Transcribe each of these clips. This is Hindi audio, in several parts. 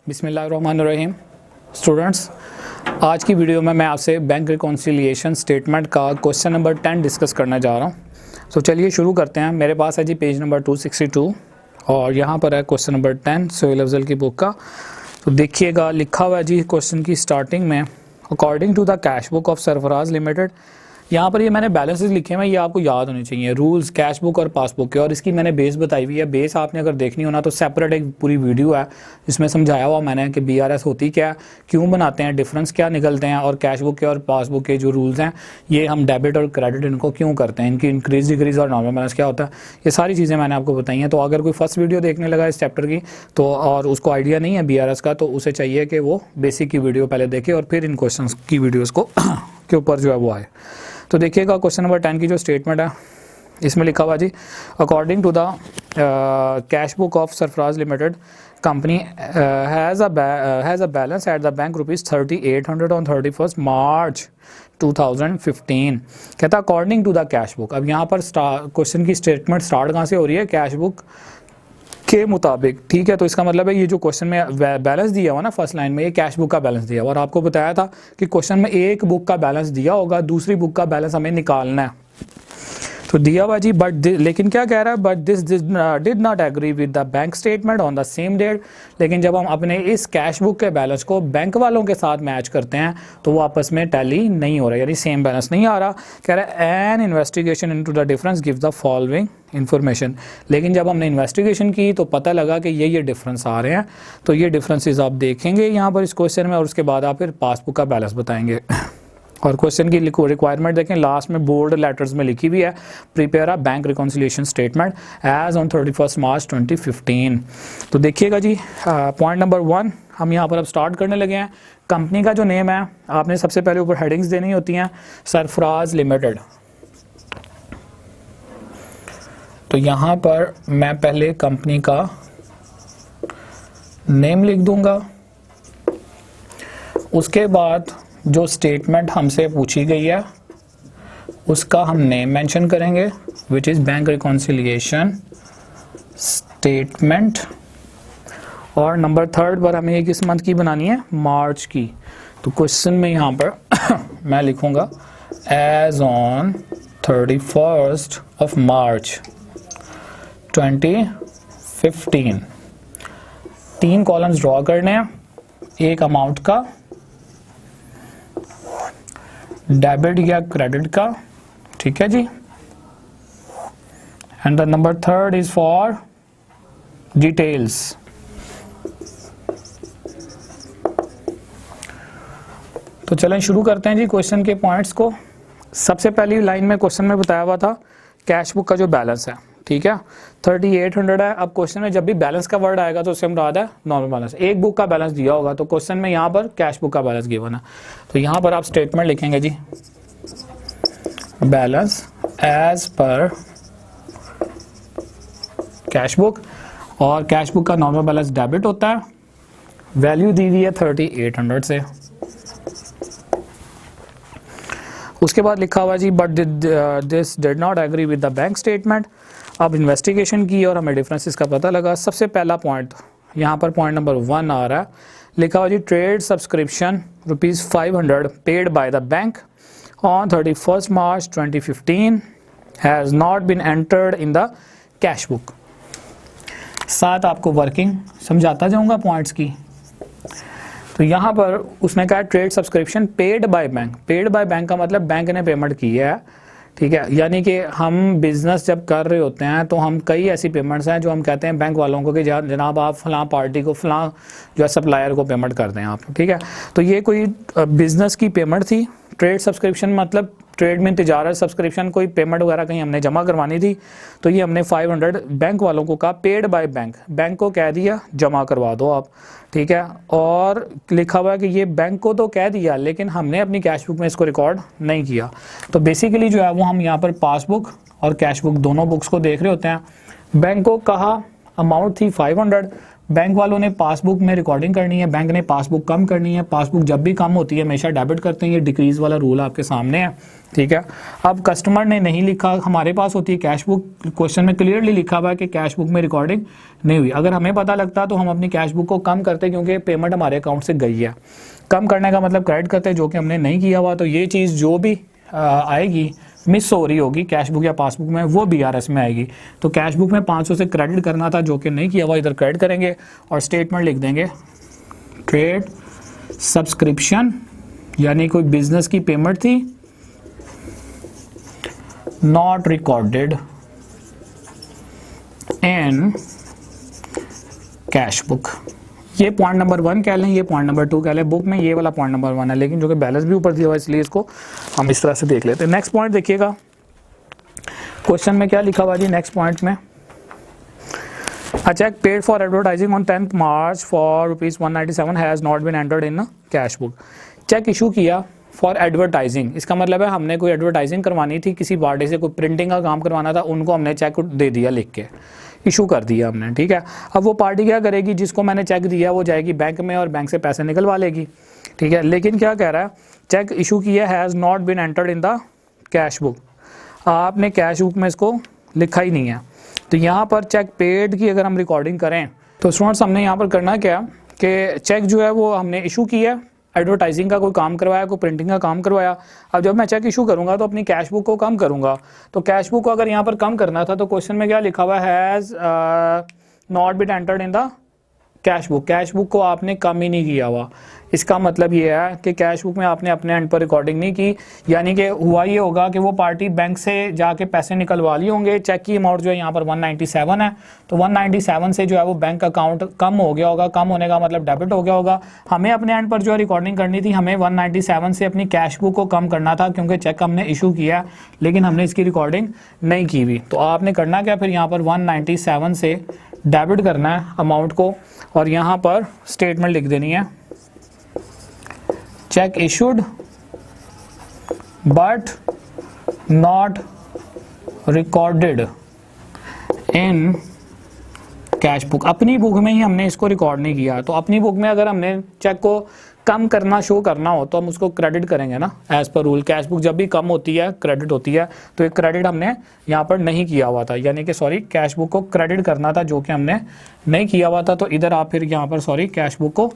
बिस्मिल्लाहिर्रहमानिर्रहीम। स्टूडेंट्स, आज की वीडियो में मैं आपसे बैंक रिकॉन्सिलिएशन स्टेटमेंट का क्वेश्चन नंबर 10 डिस्कस करने जा रहा हूँ। तो चलिए शुरू करते हैं। मेरे पास है जी पेज नंबर 262 और यहाँ पर है क्वेश्चन नंबर 10 सोहेल अफजल की बुक का। तो देखिएगा, लिखा हुआ है जी क्वेश्चन की स्टार्टिंग में, according to the cash book of Sarfaraz limited. यहाँ पर ये मैंने बैलेंसेस लिखे हैं, ये आपको याद होने चाहिए, रूल्स कैश बुक और पासबुक के, और इसकी मैंने बेस बताई हुई है। बेस आपने अगर देखनी हो ना तो सेपरेट एक पूरी वीडियो है जिसमें समझाया हुआ मैंने कि BRS होती क्या है, क्यों बनाते हैं, डिफरेंस क्या निकलते हैं, और कैश बुक के और पासबुक के जो रूल्स हैं, ये हम डेबिट और क्रेडिट इनको क्यों करते हैं, इनकी इंक्रीज डिक्रीज और नॉर्मल बैलेंस क्या होता है, ये सारी चीज़ें मैंने आपको बताई हैं। तो अगर कोई फर्स्ट वीडियो देखने लगा इस चैप्टर की तो और उसको आइडिया नहीं है BRS का, तो उसे चाहिए कि वो बेसिक की वीडियो पहले देखे और फिर इन क्वेश्चन की वीडियोज़ को के ऊपर जो है वो आए। तो देखिएगा क्वेश्चन नंबर 10 की जो स्टेटमेंट है, इसमें लिखा हुआ जी, according to the cash book of Sarfaraz limited company has a balance at the bank ₹3800 on 31 March 2015। कहता according to the cash book. अब यहाँ पर क्वेश्चन की स्टेटमेंट स्टार्ट कहाँ से हो रही है? कैश बुक के मुताबिक, ठीक है। तो इसका मतलब है ये जो क्वेश्चन में बैलेंस दिया हुआ ना फर्स्ट लाइन में, ये कैश बुक का बैलेंस दिया हुआ, और आपको बताया था कि क्वेश्चन में एक बुक का बैलेंस दिया होगा, दूसरी बुक का बैलेंस हमें निकालना है। तो दिया हुआ जी, बट लेकिन क्या कह रहा है, but this did not agree with the bank statement on the same date. लेकिन जब हम अपने इस कैश बुक के बैलेंस को बैंक वालों के साथ मैच करते हैं तो वो आपस में टैली नहीं हो रहा, यानी सेम बैलेंस नहीं आ रहा। कह रहा है N investigation into the difference gives the following information. लेकिन जब हमने इन्वेस्टिगेशन की तो पता लगा कि ये डिफरेंस आ रहे हैं। तो ये डिफरेंसेस आप देखेंगे यहाँ पर इस क्वेश्चन में, और उसके बाद आप फिर पासबुक का बैलेंस बताएंगे। और क्वेश्चन की रिक्वायरमेंट देखें, लास्ट में बोल्ड लेटर्स में लिखी हुई है, prepare a bank reconciliation statement as on 31 March 2015। तो देखिएगा जी, पॉइंट नंबर 1 हम यहाँ पर अब स्टार्ट करने लगे हैं। कंपनी का जो नेम है, आपने सबसे पहले ऊपर हेडिंग्स देनी होती हैं, सरफराज लिमिटेड। तो यहाँ पर मैं पहले कंपनी का नेम लिख दूंगा, उसके बाद जो स्टेटमेंट हमसे पूछी गई है उसका हम नेम मेंशन करेंगे, which is bank reconciliation statement. और नंबर 3 पर हमें ये किस मंथ की बनानी है? मार्च की। तो क्वेश्चन में यहाँ पर मैं लिखूँगा as on 31 of March 2015। 3 columns draw करने हैं, एक अमाउंट का, डेबिट या क्रेडिट का, ठीक है जी, and the number 3 is for details. तो चलें शुरू करते हैं जी क्वेश्चन के पॉइंट्स को। सबसे पहली लाइन में क्वेश्चन में बताया हुआ था कैश बुक का जो बैलेंस है, ठीक है, 3800 है। अब क्वेश्चन में जब भी बैलेंस का वर्ड आएगा तो उससे मुराद है नॉर्मल बैलेंस। एक बुक का बैलेंस दिया होगा, तो क्वेश्चन में यहाँ पर कैश बुक का बैलेंस गिवन है। तो यहाँ पर आप स्टेटमेंट लिखेंगे जी, balance as per cash book, और कैश बुक का नॉर्मल बैलेंस डेबिट होता है, वैल्यू दी हुई है 3800 से। उसके बाद लिखा हुआ जी, but this did not agree with the bank statement. अब इन्वेस्टिगेशन की और हमें डिफरेंसेस का पता लगा। सबसे पहला पॉइंट यहाँ पर पॉइंट नंबर 1 आ रहा है, लिखा हुआ जी, trade subscription ₹500 paid by the bank on 31 March 2015 has not been entered in the cash book. साथ आपको वर्किंग समझाता जाऊँगा पॉइंट्स की। तो यहाँ पर उसने कहा trade subscription paid by bank. Paid by bank का मतलब बैंक ने पेमेंट की है, ठीक है। यानी कि हम बिजनेस जब कर रहे होते हैं तो हम कई ऐसी पेमेंट्स हैं जो हम कहते हैं बैंक वालों को कि जनाब आप फलां पार्टी को फलां जो है सप्लायर को पेमेंट कर दें आप, ठीक है। तो ये कोई बिजनेस की पेमेंट थी। ट्रेड सब्सक्रिप्शन मतलब ट्रेड में तिजारत, सब्सक्रिप्शन कोई पेमेंट वगैरह कहीं हमने जमा करवानी थी, तो ये हमने 500 बैंक वालों को कहा, पेड बाय बैंक, बैंक को कह दिया जमा करवा दो आप, ठीक है। और लिखा हुआ है कि ये बैंक को तो कह दिया लेकिन हमने अपनी कैश बुक में इसको रिकॉर्ड नहीं किया। तो बेसिकली जो है वो हम यहाँ पर पासबुक और कैश बुक दोनों बुक्स को देख रहे होते हैं। बैंक को कहा अमाउंट थी 500, बैंक वालों ने पासबुक में रिकॉर्डिंग करनी है, बैंक ने पासबुक कम करनी है। पासबुक जब भी कम होती है हमेशा डेबिट करते हैं, ये डिक्रीज वाला रूल आपके सामने है, ठीक है। अब कस्टमर ने नहीं लिखा, हमारे पास होती है कैश बुक, क्वेश्चन में क्लियरली लिखा हुआ है कि कैश बुक में रिकॉर्डिंग नहीं हुई। अगर हमें पता लगता तो हम अपनी कैश बुक को कम करते, क्योंकि पेमेंट हमारे अकाउंट से गई है। कम करने का मतलब क्रेडिट करते, जो कि हमने नहीं किया हुआ। तो ये चीज़ जो भी आएगी मिस हो रही होगी कैश बुक या पासबुक में, वो BRS में आएगी। तो कैश बुक में 500 से क्रेडिट करना था, जो कि नहीं किया हुआ, इधर क्रेडिट करेंगे और स्टेटमेंट लिख देंगे ट्रेड सब्सक्रिप्शन, यानी कोई बिजनेस की पेमेंट थी, not recorded in cash book. ये पॉइंट नंबर 1 कह लें, ये पॉइंट नंबर 2 कह लें। बुक में ये वाला पॉइंट नंबर 1 है, लेकिन जो कि बैलेंस भी ऊपर दिया हुआ है इसलिए इसको हम इस तरह से देख लेते हैं। नेक्स्ट पॉइंट देखिएगा, क्वेश्चन में क्या लिखा हुआ जी नेक्स्ट पॉइंट में, A check paid for advertising on 10th March for ₹197 has not been entered in cash book. Cheque issue किया फॉर एडवर्टाइजिंग, इसका मतलब है हमने कोई एडवर्टाइजिंग करवानी थी, किसी पार्टी से कोई प्रिंटिंग का काम करवाना था, उनको हमने चेक दे दिया, लिख के इशू कर दिया हमने, ठीक है। अब वो पार्टी क्या करेगी, जिसको मैंने चेक दिया वो जाएगी बैंक में और बैंक से पैसे निकलवा लेगी, ठीक है। लेकिन क्या कह रहा है, चेक इशू किया has not been entered in the cash book, आपने कैश बुक में इसको लिखा ही नहीं है। तो यहाँ पर चेक पेड की अगर हम रिकॉर्डिंग करें तो स्टूडेंट्स हमने यहाँ पर करना क्या कि चेक जो है वो हमने इशू किया, एडवर्टाइजिंग का कोई काम करवाया, कोई प्रिंटिंग का काम करवाया। अब जब मैं चेक इशू करूंगा तो अपनी कैश बुक को कम करूंगा। तो कैश बुक को अगर यहाँ पर कम करना था तो क्वेश्चन में क्या लिखा हुआ है, has not been entered in the cash book. Cash book को आपने कम ही नहीं किया हुआ, इसका मतलब ये है कि कैश बुक में आपने अपने एंड पर रिकॉर्डिंग नहीं की, यानी कि हुआ ये होगा कि वो पार्टी बैंक से जाके पैसे निकलवा लिए होंगे। चेक की अमाउंट जो है यहाँ पर 197 है, तो 197 से जो है वो बैंक अकाउंट कम हो गया होगा, कम होने का मतलब डेबिट हो गया होगा। हमें अपने एंड पर जो है रिकॉर्डिंग करनी थी, हमें 197 से अपनी कैश बुक को कम करना था, क्योंकि चेक हमने इशू किया लेकिन हमने इसकी रिकॉर्डिंग नहीं की हुई। तो आपने करना क्या, फिर यहाँ पर 197 से डेबिट करना है अमाउंट को और यहाँ पर स्टेटमेंट लिख देनी है, check issued but not recorded in cash book. अपनी बुक में ही हमने इसको रिकॉर्ड नहीं किया, तो अपनी बुक में अगर हमने चेक को कम करना शो करना हो तो हम उसको क्रेडिट करेंगे ना, as per rule. Cash book जब भी कम होती है क्रेडिट होती है, तो एक क्रेडिट हमने यहाँ पर नहीं किया हुआ था, यानी कि सॉरी कैश बुक को क्रेडिट करना था, जो कि हमने नहीं किया हुआ था। तो इधर आप फिर यहाँ पर सॉरी कैश बुक को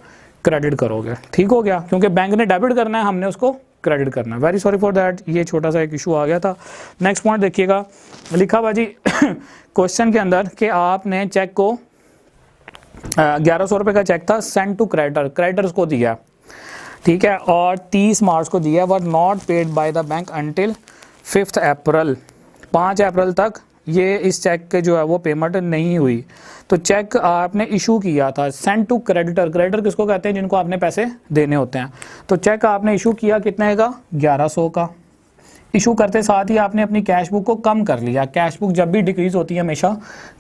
क्रेडिट करोगे, ठीक हो गया, क्योंकि बैंक ने डेबिट करना है, हमने उसको क्रेडिट करना है। वेरी सॉरी फॉर दैट, ये छोटा सा एक इशू आ गया था। नेक्स्ट पॉइंट देखिएगा, लिखा हुआ जी क्वेश्चन के अंदर कि आपने चेक को 1100 रुपये का चेक था, सेंड टू क्रेडिटर, क्रेडिटर्स को दिया, ठीक है, और 30 मार्च को दिया, were not paid by the bank until 5 अप्रैल, 5 अप्रैल तक ये इस चेक के जो है वो पेमेंट नहीं हुई। तो चेक आपने इशू किया था, सेंड टू क्रेडिटर, क्रेडिटर किसको कहते हैं, जिनको आपने पैसे देने होते हैं। तो चेक आपने इशू किया कितने का, 1100 का। इशू करते साथ ही आपने अपनी कैश बुक को कम कर लिया, कैश बुक जब भी डिक्रीज होती है हमेशा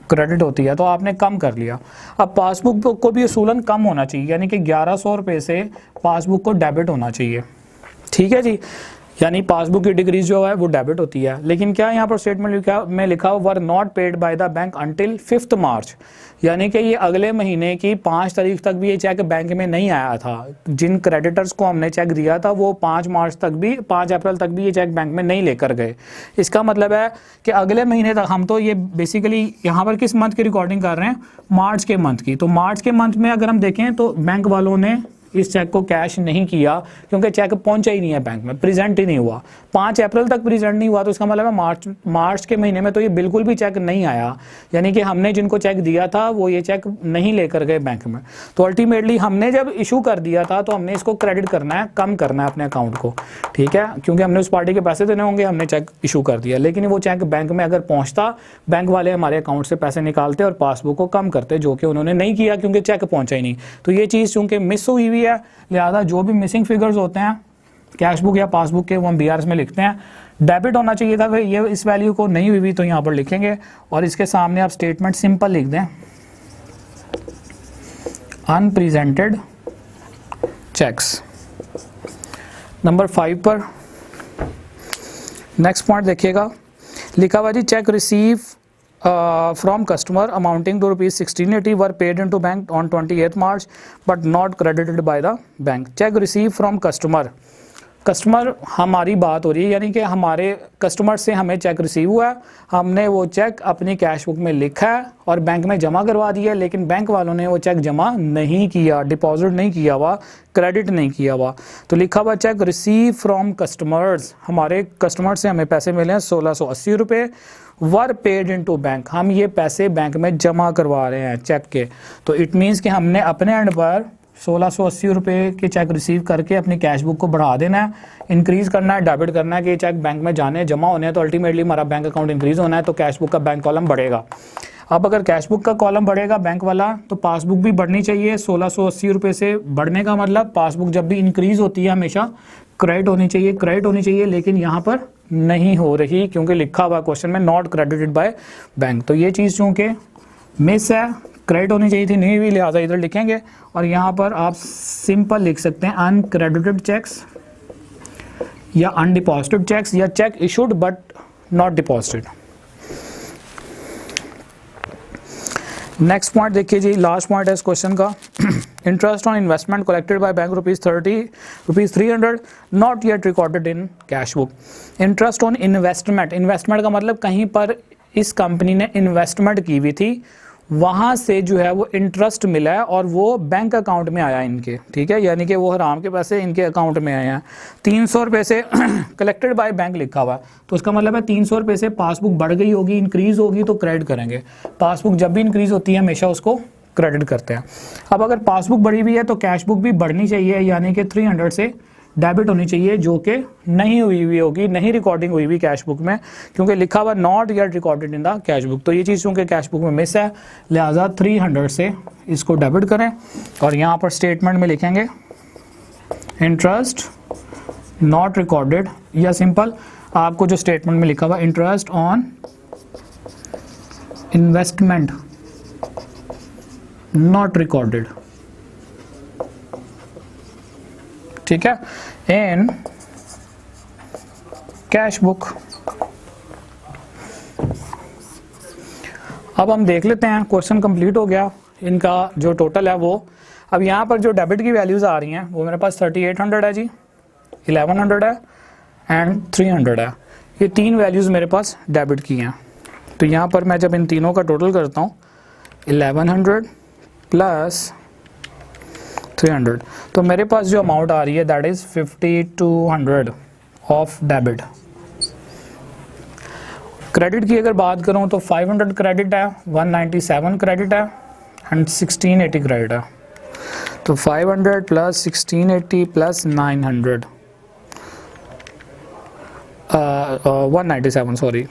क्रेडिट होती है, तो आपने कम कर लिया। अब पासबुक को भी असूलन कम होना चाहिए, यानी कि 1100 रुपये से पासबुक को डेबिट होना चाहिए, ठीक है जी, यानी पासबुक की डिक्रीज जो है वो डेबिट होती है। लेकिन क्या यहाँ पर स्टेटमेंट में लिखा हुआ, were not paid by the bank until 5 मार्च, यानी कि ये अगले महीने की 5 तारीख तक भी ये चेक बैंक में नहीं आया था। जिन क्रेडिटर्स को हमने चेक दिया था वो 5 मार्च तक भी, 5 अप्रैल तक भी ये चेक बैंक में नहीं लेकर गए। इसका मतलब है कि अगले महीने तक, हम तो ये बेसिकली यहाँ पर किस मंथ की रिकॉर्डिंग कर रहे हैं, मार्च के मंथ की। तो मार्च के मंथ में अगर हम देखें तो बैंक वालों ने इस चेक को कैश नहीं किया, क्योंकि चेक पहुंचा ही नहीं है बैंक में, प्रेजेंट ही नहीं हुआ। 5 अप्रैल तक प्रेजेंट नहीं हुआ, तो इसका मतलब है मार्च के महीने में तो ये बिल्कुल भी चेक नहीं आया, यानी कि हमने जिनको चेक दिया था वो ये चेक नहीं लेकर गए बैंक में। तो अल्टीमेटली हमने जब इशू कर दिया था तो हमने इसको क्रेडिट करना है, कम करना है अपने अकाउंट को, ठीक है, क्योंकि हमने उस पार्टी के पैसे देने होंगे, हमने चेक इशू कर दिया। लेकिन वो चेक बैंक में अगर पहुंचता, बैंक वाले हमारे अकाउंट से पैसे निकालते और पासबुक को कम करते, जो कि उन्होंने नहीं किया क्योंकि चेक पहुंचा ही नहीं। तो ये चीज़ चूंकि मिस हुई हुई है, लिहाजा जो भी मिसिंग फिगर्स होते हैं कैश बुक या पासबुक के, वो हम BRS में लिखते हैं। डेबिट होना चाहिए था, फिर ये इस वैल्यू को नहीं हुई तो यहाँ पर लिखेंगे और इसके सामने आप स्टेटमेंट सिंपल लिख दें, अनप्रेजेंटेड चेक्स। नंबर 5 पर नेक्स्ट पॉइंट देखिएगा, लिखा हुआ जी cheque receive from customer amounting to rupees 1680 were paid into bank on 28th March but not credited by the bank. Check received from customer. Customer हमारी बात हो रही है, यानी कि हमारे कस्टमर से हमें चेक रिसीव हुआ है, हमने वो चेक अपनी कैश बुक में लिखा है और बैंक में जमा करवा दिया, लेकिन बैंक वालों ने वो चेक जमा नहीं किया, डिपॉजिट नहीं किया हुआ, क्रेडिट नहीं किया हुआ। तो लिखा हुआ चेक रिसीव फ्रॉम कस्टमर्स, हमारे कस्टमर से हमें पैसे मिले हैं 1680 रुपये, वर पेड इनटू बैंक, हम ये पैसे बैंक में जमा करवा रहे हैं चेक के। तो इट मीन्स कि हमने अपने एंड पर 1680 रुपये के चेक रिसीव करके अपनी कैश बुक को बढ़ा देना है, इंक्रीज़ करना है, डेबिट करना है कि ये चेक बैंक में जाने जमा होने हैं, तो अल्टीमेटली हमारा बैंक अकाउंट इंक्रीज़ होना है, तो कैश बुक का बैंक कॉलम बढ़ेगा। अब अगर कैश बुक का कॉलम बढ़ेगा बैंक वाला, तो पासबुक भी बढ़नी चाहिए। 1680 रुपये से बढ़ने का मतलब पासबुक जब भी इंक्रीज़ होती है हमेशा क्रेडिट होनी चाहिए, लेकिन यहाँ पर नहीं हो रही क्योंकि लिखा हुआ क्वेश्चन में नॉट क्रेडिटेड बाय बैंक। तो ये चीज़ चूँकि मिस है, क्रेडिट होनी चाहिए थी, नहीं हुई, लिहाजा इधर लिखेंगे। और यहाँ पर आप सिंपल लिख सकते हैं अनक्रेडिटेड चेक्स या अनडिपॉजिटेड चेक्स या check issued but not deposited. Next point देखिए जी, लास्ट पॉइंट है इस क्वेश्चन का। Interest on investment collected by bank rupees 300 not yet recorded in cash book. Interest on investment का मतलब कहीं पर इस कंपनी ने इन्वेस्टमेंट की हुई थी, वहाँ से जो है वो इंटरेस्ट मिला है और वो बैंक अकाउंट में आया इनके, ठीक है, यानी कि वो हराम के पैसे इनके अकाउंट में आए हैं। 300 रुपये से कलेक्टेड बाय बैंक लिखा हुआ है, तो उसका मतलब है 300 रुपये से पासबुक बढ़ गई होगी, इंक्रीज़ होगी तो क्रेडिट करेंगे। पासबुक जब भी इंक्रीज़ होती है हमेशा उसको क्रेडिट करते हैं। अब अगर पासबुक बढ़ी हुई है तो कैश बुक भी बढ़नी चाहिए, यानी कि 300 से डेबिट होनी चाहिए, जो कि नहीं हुई होगी, नहीं रिकॉर्डिंग हुई हुई कैश बुक में, क्योंकि लिखा हुआ not yet recorded in the cash book. तो ये चीज़ चूँकि कैश बुक में मिस है, लिहाजा 300 से इसको डेबिट करें और यहाँ पर स्टेटमेंट में लिखेंगे इंटरेस्ट नॉट रिकॉर्डेड, या सिंपल आपको जो स्टेटमेंट में लिखा हुआ interest on investment not recorded, ठीक है, इन कैश बुक। अब हम देख लेते हैं, क्वेश्चन कंप्लीट हो गया, इनका जो टोटल है वो। अब यहाँ पर जो डेबिट की वैल्यूज़ आ रही हैं वो मेरे पास 3800 है जी, 1100 है एंड 300 है, ये तीन वैल्यूज़ मेरे पास डेबिट की हैं। तो यहाँ पर मैं जब इन तीनों का टोटल करता हूँ 1100 प्लस 300, तो मेरे पास जो अमाउंट आ रही है that is 5200 of debit. Credit की अगर बात करूं तो 500 क्रेडिट है, 197 क्रेडिट है एंड 1680 क्रेडिट है। तो 500 प्लस 1680 प्लस 900 197 सॉरी,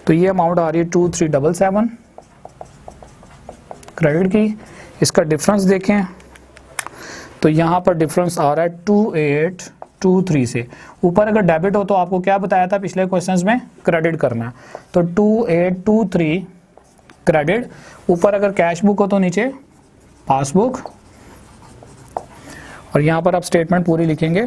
तो ये अमाउंट आ रही है 2377 क्रेडिट की। इसका डिफरेंस देखें तो यहाँ पर डिफरेंस आ रहा है 2823 से। ऊपर अगर डेबिट हो तो आपको क्या बताया था पिछले क्वेश्चंस में, क्रेडिट करना है, तो 2823 क्रेडिट। ऊपर अगर कैश बुक हो तो नीचे पासबुक, और यहाँ पर आप स्टेटमेंट पूरी लिखेंगे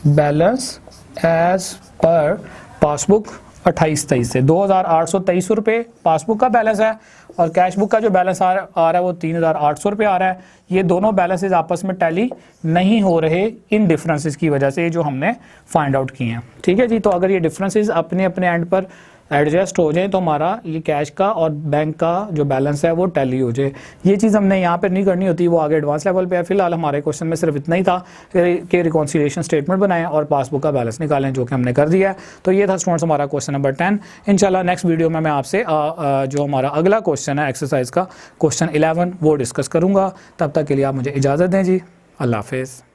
बैलेंस एज पर पासबुक 2823 से 2823 रुपये पासबुक का बैलेंस है और कैश बुक का जो बैलेंस आ रहा है वो 3800 रुपये आ रहा है। ये दोनों बैलेंसेस आपस में टैली नहीं हो रहे इन डिफरेंसेस की वजह से, जो हमने फाइंड आउट किए हैं, ठीक है जी। तो अगर ये डिफरेंसेस अपने अपने एंड पर एडजस्ट हो जाए तो हमारा ये कैश का और बैंक का जो बैलेंस है वो टैली हो जाए। ये चीज़ हमने यहाँ पर नहीं करनी होती, वो आगे एडवांस लेवल पे है। फिलहाल हमारे क्वेश्चन में सिर्फ इतना ही था कि रिकॉन्सिलिएशन स्टेटमेंट बनाएं और पासबुक का बैलेंस निकालें, जो कि हमने कर दिया है। तो ये था स्टूडेंट्स हमारा क्वेश्चन नंबर 10। इंशाल्लाह नेक्स्ट वीडियो में मैं आपसे जो हमारा अगला क्वेश्चन है एक्सरसाइज का क्वेश्चन 11 वो डिस्कस करूँगा। तब तक के लिए आप मुझे इजाज़त दें जी, अल्लाह हाफिज़।